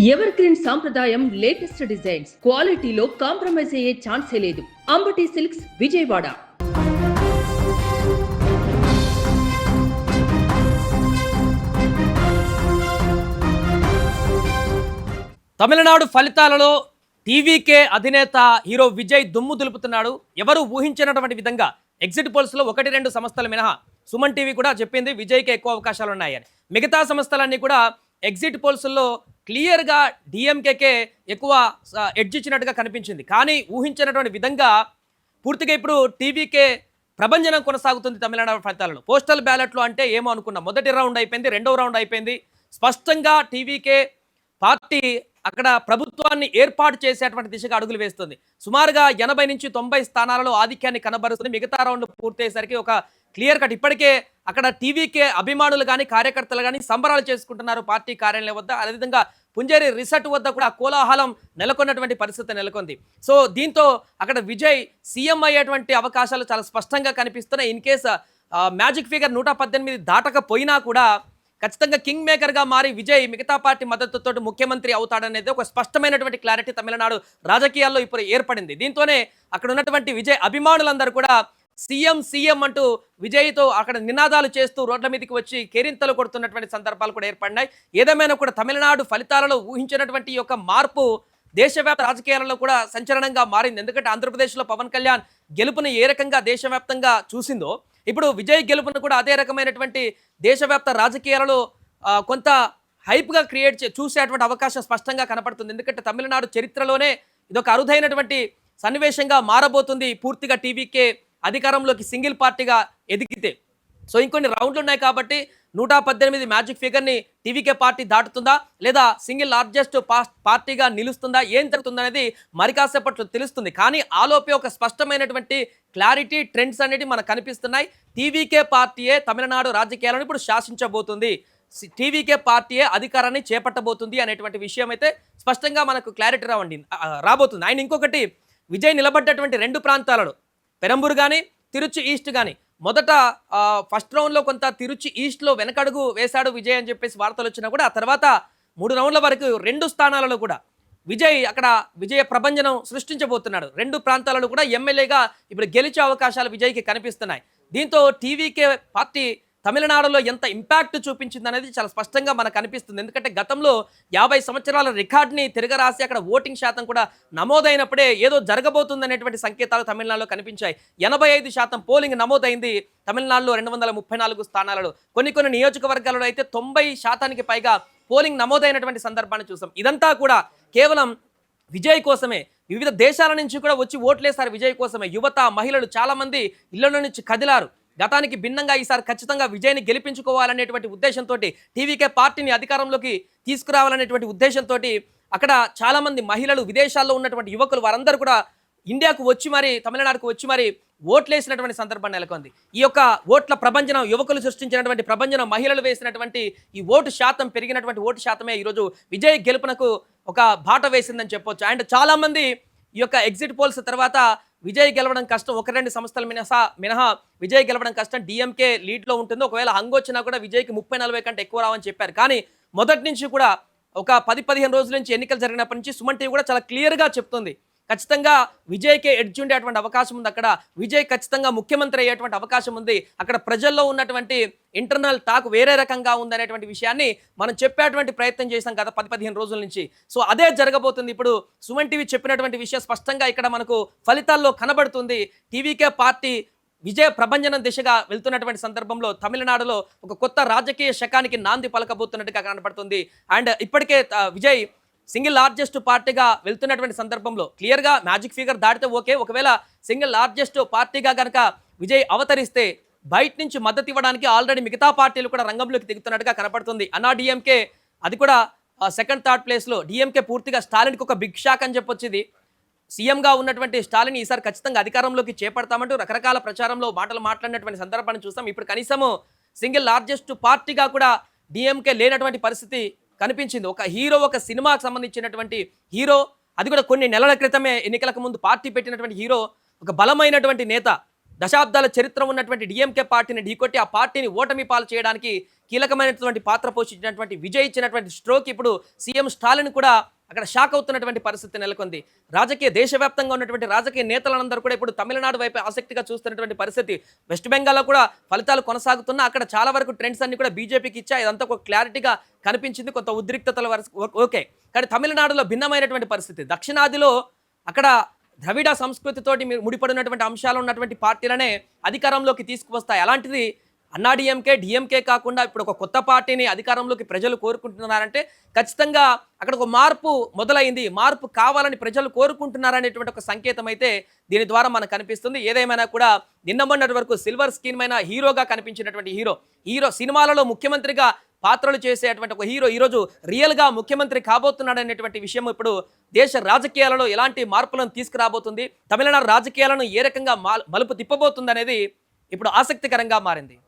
Ever green సాంప్రదాయం latest designs క్వాలిటీలో compromise అయ్యే ఛాన్సే లేదు. అంబటి సిల్క్స్ విజయవాడ. తమిళనాడు ఫలితాలలో టీవీకే అధినేత హీరో విజయ్ దుమ్ము దులుపుతున్నాడు. ఎవరు ఊహించినటువంటి విధంగా ఎగ్జిట్ పోల్స్లో 1-2 సంస్థలు మినహా సుమన్ టీవీ కూడా చెప్పింది విజయ్కి ఎక్కువ అవకాశాలు ఉన్నాయని. మిగతా సంస్థలన్నీ కూడా ఎగ్జిట్ పోల్స్లో క్లియర్గా డిఎంకేకే ఎక్కువ ఎడ్జ్ ఇచ్చినట్టుగా కనిపించింది. కానీ ఊహించినటువంటి విధంగా పూర్తిగా ఇప్పుడు టీవీకే ప్రభంజనం కొనసాగుతుంది తమిళనాడు ఫలితాలలో. పోస్టల్ బ్యాలెట్లో అంటే ఏమో అనుకున్నాం. మొదటి రౌండ్ అయిపోయింది, రెండవ రౌండ్ అయిపోయింది. స్పష్టంగా టీవీకే పార్టీ అక్కడ ప్రభుత్వాన్ని ఏర్పాటు చేసేటువంటి దిశగా అడుగులు వేస్తుంది. సుమారుగా 80 నుంచి 90 స్థానాలలో ఆధిక్యాన్ని కనబరుస్తుంది. మిగతా రౌండ్ పూర్తయ్యేసరికి ఒక క్లియర్ కట్ ఇప్పటికే అక్కడ టీవీకే అభిమానులు కానీ కార్యకర్తలు కానీ సంబరాలు చేసుకుంటున్నారు పార్టీ కార్యాలయం వద్ద. అదేవిధంగా పుంజేరి రిసార్ట్ వద్ద కూడా కోలాహలం నెలకొన్నటువంటి పరిస్థితి నెలకొంది. సో దీంతో అక్కడ విజయ్ సీఎం అయ్యేటువంటి అవకాశాలు చాలా స్పష్టంగా కనిపిస్తున్నాయి. ఇన్ కేస్ మ్యాజిక్ ఫిగర్ 118 దాటకపోయినా కూడా ఖచ్చితంగా కింగ్ మేకర్గా మారి విజయ్ మిగతా పార్టీ మద్దతుతో ముఖ్యమంత్రి అవుతాడనేది ఒక స్పష్టమైనటువంటి క్లారిటీ తమిళనాడు రాజకీయాల్లో ఇప్పుడు ఏర్పడింది. దీంతోనే అక్కడ ఉన్నటువంటి విజయ్ అభిమానులందరూ కూడా సీఎం సీఎం అంటూ విజయ్తో అక్కడ నినాదాలు చేస్తూ రోడ్ల మీదకి వచ్చి కేరింతలు కొడుతున్నటువంటి సందర్భాలు కూడా ఏర్పడినాయి. ఏదేమైనా కూడా తమిళనాడు ఫలితాలలో ఊహించినటువంటి యొక్క మార్పు దేశవ్యాప్త రాజకీయాలలో కూడా సంచలనంగా మారింది. ఎందుకంటే ఆంధ్రప్రదేశ్లో పవన్ కళ్యాణ్ గెలుపుని ఏ రకంగా దేశవ్యాప్తంగా చూసిందో ఇప్పుడు విజయ్ గెలుపును కూడా అదే రకమైనటువంటి దేశవ్యాప్త రాజకీయాలలో కొంత హైప్గా చూసేటువంటి అవకాశం స్పష్టంగా కనపడుతుంది. ఎందుకంటే తమిళనాడు చరిత్రలోనే ఇదొక అరుదైనటువంటి సన్నివేశంగా మారబోతుంది పూర్తిగా టీవీకే అధికారంలోకి సింగిల్ పార్టీగా ఎదిగితే. సో ఇంకొన్ని రౌండ్లు ఉన్నాయి కాబట్టి 118 మ్యాజిక్ ఫిగర్ని టీవీకే పార్టీ దాటుతుందా లేదా సింగిల్ లార్జెస్ట్ పార్టీగా నిలుస్తుందా, ఏం జరుగుతుందనేది మరి కాసేపట్లో తెలుస్తుంది. కానీ ఆలోపే ఒక స్పష్టమైనటువంటి క్లారిటీ ట్రెండ్స్ అనేవి మనకు కనిపిస్తున్నాయి. టీవీకే పార్టీయే తమిళనాడు రాజకీయాలను ఇప్పుడు శాసించబోతుంది, టీవీకే పార్టీయే అధికారాన్ని చేపట్టబోతుంది అనేటువంటి విషయం అయితే స్పష్టంగా మనకు క్లారిటీ రాబోతుంది. ఆయన ఇంకొకటి విజయ్ నిలబడ్డటువంటి 2 ప్రాంతాలలో పెరంబూర్ కానీ తిరుచి ఈస్ట్ కానీ మొదట ఫస్ట్ రౌండ్లో కొంత తిరుచి ఈస్ట్లో వెనకడుగు వేశాడు విజయ్ అని చెప్పేసి వార్తలు వచ్చినా కూడా ఆ తర్వాత 3 రౌండ్ల వరకు 2 స్థానాలలో కూడా విజయ్ అక్కడ విజయ ప్రభంజనం సృష్టించబోతున్నాడు. 2 ప్రాంతాలలో కూడా ఎమ్మెల్యేగా ఇప్పుడు గెలిచే అవకాశాలు విజయ్కి కనిపిస్తున్నాయి. దీంతో టీవీకే పార్టీ తమిళనాడులో ఎంత ఇంపాక్ట్ చూపించింది అనేది చాలా స్పష్టంగా మనకు కనిపిస్తుంది. ఎందుకంటే గతంలో 50 సంవత్సరాల రికార్డ్ని తిరగరాసి అక్కడ ఓటింగ్ శాతం కూడా నమోదైనప్పుడే ఏదో జరగబోతుంది అనేటువంటి సంకేతాలు తమిళనాడులో కనిపించాయి. 85% పోలింగ్ నమోదైంది తమిళనాడులో 234 స్థానాలలో. కొన్ని నియోజకవర్గాలలో అయితే 90% పైగా పోలింగ్ నమోదైనటువంటి సందర్భాన్ని చూసాం. ఇదంతా కూడా కేవలం విజయ్ కోసమే. వివిధ దేశాల నుంచి కూడా వచ్చి ఓట్లేశారు విజయ్ కోసమే. యువత, మహిళలు చాలామంది ఇళ్ల నుంచి కదిలారు. గతానికి భిన్నంగా ఈసారి ఖచ్చితంగా విజయ్ని గెలిపించుకోవాలనేటువంటి ఉద్దేశంతో టీవీకే పార్టీని అధికారంలోకి తీసుకురావాలనేటువంటి ఉద్దేశంతో అక్కడ చాలామంది మహిళలు, విదేశాల్లో ఉన్నటువంటి యువకులు వారందరూ కూడా ఇండియాకు వచ్చి మరి తమిళనాడుకు వచ్చి మరి ఓట్లేసినటువంటి సందర్భం నెలకొంది. ఈ యొక్క ఓట్ల ప్రభంజనం, యువకులు సృష్టించినటువంటి ప్రభంజనం, మహిళలు వేసినటువంటి ఈ ఓటు శాతం పెరిగినటువంటి ఓటు శాతమే ఈరోజు విజయ్ గెలుపునకు ఒక బాట వేసిందని చెప్పొచ్చు. అండ్ చాలామంది ఈ యొక్క ఎగ్జిట్ పోల్స్ తర్వాత విజయ్ గెలవడం కష్టం, 1-2 సంస్థల మినహా విజయ్ గెలవడం కష్టం, డిఎంకే లీడ్లో ఉంటుంది, ఒకవేళ హంగ్ వచ్చినా కూడా విజయ్కి 30-40 కంటే ఎక్కువ రావని చెప్పారు. కానీ మొదటి నుంచి కూడా ఒక 10-15 రోజుల నుంచి ఎన్నికలు జరిగినప్పటి నుంచి సుమన్ టీవీ కూడా చాలా క్లియర్గా చెప్తుంది ఖచ్చితంగా విజయ్కే ఎడ్జ్ ఉండేటువంటి అవకాశం ఉంది. అక్కడ విజయ్ ఖచ్చితంగా ముఖ్యమంత్రి అయ్యేటువంటి అవకాశం ఉంది. అక్కడ ప్రజల్లో ఉన్నటువంటి ఇంటర్నల్ టాక్ వేరే రకంగా ఉందనేటువంటి విషయాన్ని మనం చెప్పేటువంటి ప్రయత్నం చేశాం గత 10-15 రోజుల నుంచి. సో అదే జరగబోతుంది. ఇప్పుడు సుమన్ టీవీ చెప్పినటువంటి విషయం స్పష్టంగా ఇక్కడ మనకు ఫలితాల్లో కనబడుతుంది. టీవీకే పార్టీ విజయ ప్రభంజనం దిశగా వెళ్తున్నటువంటి సందర్భంలో తమిళనాడులో ఒక కొత్త రాజకీయ శకానికి నాంది పలకబోతున్నట్టుగా కనబడుతుంది. అండ్ ఇప్పటికే విజయ్ సింగిల్ లార్జెస్ట్ పార్టీగా వెళ్తున్నటువంటి సందర్భంలో క్లియర్గా మ్యాజిక్ ఫిగర్ దాటితే ఓకే, ఒకవేళ సింగిల్ లార్జెస్ట్ పార్టీగా కనుక విజయ్ అవతరిస్తే బయట నుంచి మద్దతు ఇవ్వడానికి ఆల్రెడీ మిగతా పార్టీలు కూడా రంగంలోకి దిగుతున్నట్టుగా కనపడుతుంది. అన్నా డిఎంకే అది కూడా 2nd, 3rd ప్లేస్లో. డిఎంకే పూర్తిగా స్టాలిన్కి ఒక బిగ్ షాక్ అని చెప్పొచ్చు. ఇది సీఎంగా ఉన్నటువంటి స్టాలిన్ ఈసారి ఖచ్చితంగా అధికారంలోకి చేపడతామంటూ రకరకాల ప్రచారంలో మాటలు మాట్లాడినటువంటి సందర్భాన్ని చూస్తాం. ఇప్పుడు కనీసము సింగిల్ లార్జెస్ట్ పార్టీగా కూడా డిఎంకే లేనటువంటి పరిస్థితి కనిపించింది. ఒక హీరో, ఒక సినిమాకు సంబంధించినటువంటి హీరో, అది కూడా కొన్ని నెలల క్రితమే ఎన్నికలకు ముందు పార్టీ పెట్టినటువంటి హీరో, ఒక బలమైనటువంటి నేత, దశాబ్దాల చరిత్ర ఉన్నటువంటి డిఎంకే పార్టీని ఢీకొట్టి ఆ పార్టీని ఓటమి పాలు చేయడానికి కీలకమైనటువంటి పాత్ర పోషించినటువంటి విజయ్ ఇచ్చినటువంటి స్ట్రోక్ ఇప్పుడు సీఎం స్టాలిన్ కూడా అక్కడ షాక్ అవుతున్నటువంటి పరిస్థితి నెలకొంది. దేశవ్యాప్తంగా ఉన్నటువంటి రాజకీయ నేతలందరూ కూడా ఇప్పుడు తమిళనాడు వైపు ఆసక్తిగా చూస్తున్నటువంటి పరిస్థితి. వెస్ట్ బెంగాల్లో కూడా ఫలితాలు కొనసాగుతున్నా అక్కడ చాలా వరకు ట్రెండ్స్ అన్ని కూడా బీజేపీకి ఇచ్చా. ఇదంతా ఒక క్లారిటీగా కనిపించింది, కొంత ఉద్రిక్తతల వరకు ఓకే. కానీ తమిళనాడులో భిన్నమైనటువంటి పరిస్థితి. దక్షిణాదిలో అక్కడ ద్రవిడ సంస్కృతితోటి ముడిపడినటువంటి అంశాలు ఉన్నటువంటి పార్టీలనే అధికారంలోకి తీసుకువస్తాయి. అలాంటిది అన్నాడీఎంకే డిఎంకే కాకుండా ఇప్పుడు ఒక కొత్త పార్టీని అధికారంలోకి ప్రజలు కోరుకుంటున్నారంటే ఖచ్చితంగా అక్కడ ఒక మార్పు మొదలైంది, మార్పు కావాలని ప్రజలు కోరుకుంటున్నారనేటువంటి ఒక సంకేతం అయితే దీని ద్వారా మనకు కనిపిస్తుంది. ఏదేమైనా కూడా నిన్న మొన్నటి వరకు సిల్వర్ స్క్రీన్ పైన హీరోగా కనిపించినటువంటి హీరో సినిమాలలో ముఖ్యమంత్రిగా పాత్రలు చేసేటువంటి ఒక హీరో ఈరోజు రియల్గా ముఖ్యమంత్రి కాబోతున్నాడు అనేటువంటి విషయం ఇప్పుడు దేశ రాజకీయాలలో ఎలాంటి మార్పులను తీసుకురాబోతుంది, తమిళనాడు రాజకీయాలను ఏ రకంగా మలుపు తిప్పబోతుంది అనేది ఇప్పుడు ఆసక్తికరంగా మారింది.